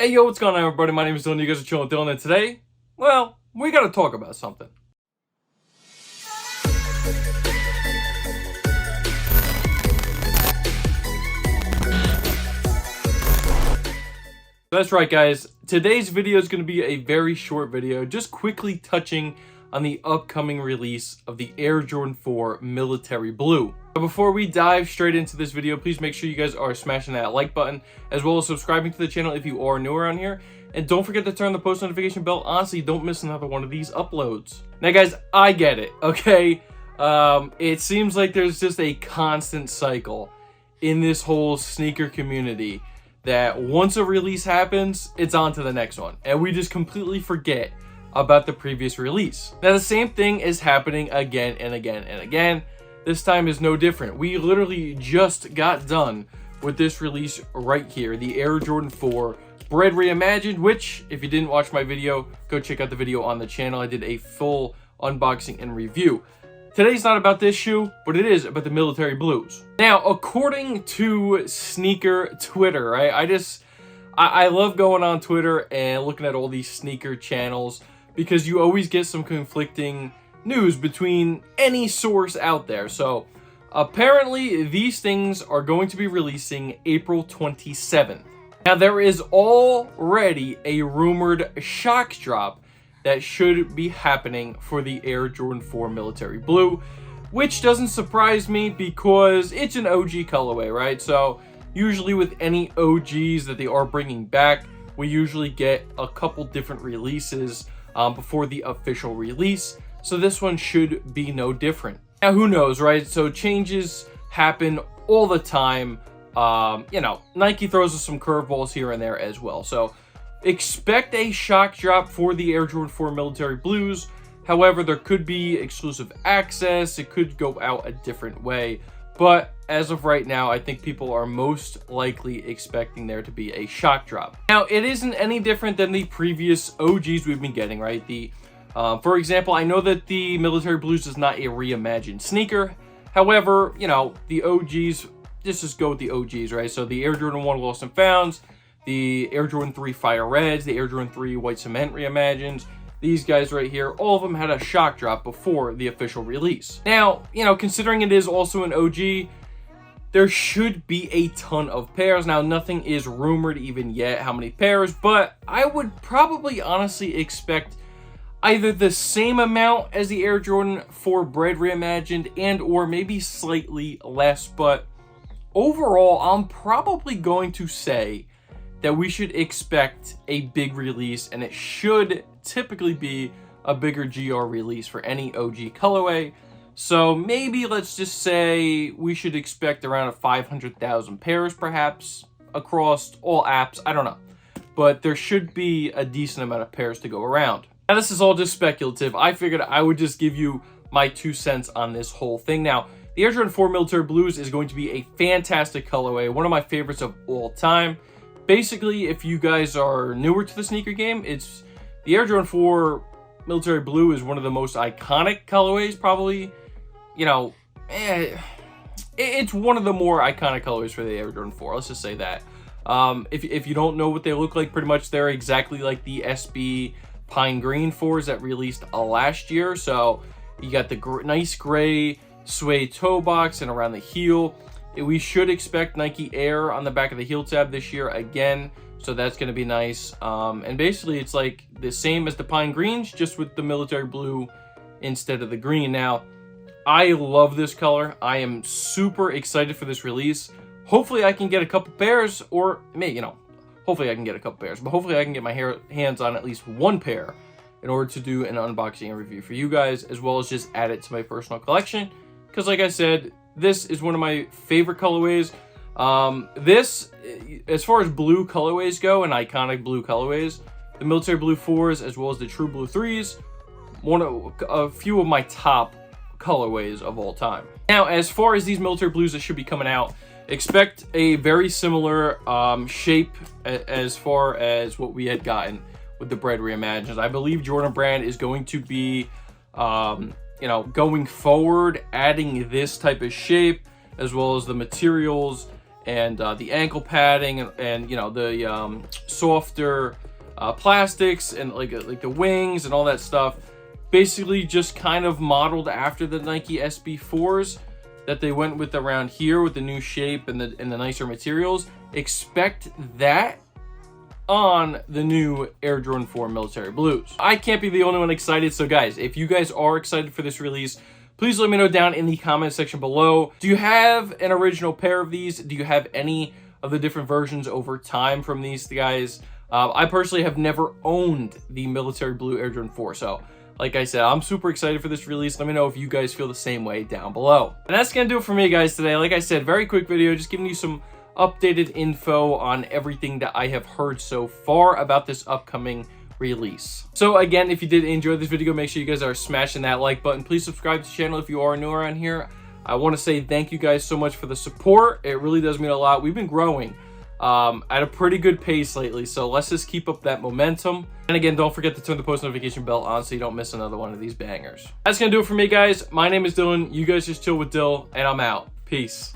Hey yo, what's going on everybody? My name is Dylan, you guys are chilling with Dylan, and today, well, we gotta talk about something. That's right guys, today's video is going to be a very short video, just quickly touching on the upcoming release of the Air Jordan 4 Military Blue. But before we dive straight into this video, please make sure you guys are smashing that like button, as well as subscribing to the channel if you are new around here. And don't forget to turn the post notification bell on so you don't miss another one of these uploads. Now guys, I get it, okay? It seems like there's just a constant cycle in this whole sneaker community that once a release happens, it's on to the next one. And we just completely forget about the previous release. Now the same thing is happening again and again and again. This time is no different. We literally just got done with this release right here, the Air Jordan 4 Bread Reimagined, which, if you didn't watch my video, go check out the video on the channel. I did a full unboxing and review. Today's not about this shoe, but it is about the Military Blues. Now, according to sneaker Twitter, right? I love going on Twitter and looking at all these sneaker channels because you always get some conflicting news between any source out there. So, apparently, these things are going to be releasing April 27th. Now, there is already a rumored shock drop that should be happening for the Air Jordan 4 Military Blue, which doesn't surprise me because it's an OG colorway, right? So usually with any OGs that they are bringing back, we usually get a couple different releases before the official release. So this one should be no different. Now, who knows, right? So changes happen all the time. You know, Nike throws us some curveballs here and there as well. So expect a shock drop for the Air Jordan 4 Military Blues. However, there could be exclusive access. It could go out a different way. But as of right now, I think people are most likely expecting there to be a shock drop. Now, it isn't any different than the previous OGs we've been getting, right? For example, I know that the Military Blues is not a reimagined sneaker. However, you know, the OGs, just go with the OGs, right? So the Air Jordan 1 Lost and Founds, the Air Jordan 3 Fire Reds, the Air Jordan 3 White Cement Reimagined, these guys right here, all of them had a shock drop before the official release. Now, you know, considering it is also an OG, there should be a ton of pairs. Now, nothing is rumored even yet how many pairs, but I would probably honestly expect either the same amount as the Air Jordan 4 Bread Reimagined and or maybe slightly less, but overall, I'm probably going to say that we should expect a big release, and it should typically be a bigger GR release for any OG colorway. So maybe let's just say we should expect around 500,000 pairs perhaps across all apps. I don't know, but there should be a decent amount of pairs to go around. Now this is all just speculative. I figured I would just give you my 2 cents on this whole thing. Now, the Air Jordan 4 Military Blues is going to be a fantastic colorway, one of my favorites of all time. Basically, if you guys are newer to the sneaker game, it's the Air Jordan 4 Military Blue is one of the most iconic colorways, probably. You know, it's one of the more iconic colorways for the Air Jordan 4. Let's just say that. If you don't know what they look like, pretty much they're exactly like the SB Pine Green 4s that released last year. So you got the nice gray suede toe box and around the heel. We should expect Nike Air on the back of the heel tab this year again, so that's going to be nice. And basically, it's like the same as the Pine Greens, just with the Military Blue instead of the green. Now, I love this color. I am super excited for this release. Hopefully, I can get a couple pairs, or maybe, you know, hopefully I can get a couple pairs, but hopefully I can get my hands on at least one pair in order to do an unboxing and review for you guys, as well as just add it to my personal collection. Because like I said, this is one of my favorite colorways. This, as far as blue colorways go, and iconic blue colorways, the Military Blue 4s as well as the True Blue 3s, a few of my top colorways of all time. Now, as far as these Military Blues that should be coming out, expect a very similar shape as far as what we had gotten with the Bread Reimagined. I believe Jordan Brand is going to be you know, going forward, adding this type of shape, as well as the materials and the ankle padding and you know, the softer plastics and like the wings and all that stuff. Basically just kind of modeled after the Nike SB4s that they went with around here with the new shape and the nicer materials. Expect that on the new Air Jordan 4 Military Blues. I can't be the only one excited, so guys, if you guys are excited for this release, please let me know down in the comment section below. Do you have an original pair of these? Do you have any of the different versions over time from these guys? I personally have never owned the Military Blue Air Jordan 4, so like I said, I'm super excited for this release. Let me know if you guys feel the same way down below. And that's gonna do it for me, guys, today. Like I said, very quick video, just giving you some updated info on everything that I have heard so far about this upcoming release. So again, if you did enjoy this video, make sure you guys are smashing that like button. Please subscribe to the channel if you are new around here. I want to say thank you guys so much for the support. It really does mean a lot. We've been growing at a pretty good pace lately, so let's just keep up that momentum. And again, don't forget to turn the post notification bell on so you don't miss another one of these bangers. That's gonna do it for me, guys. My name is Dylan. You guys just chill with Dill, and I'm out. Peace.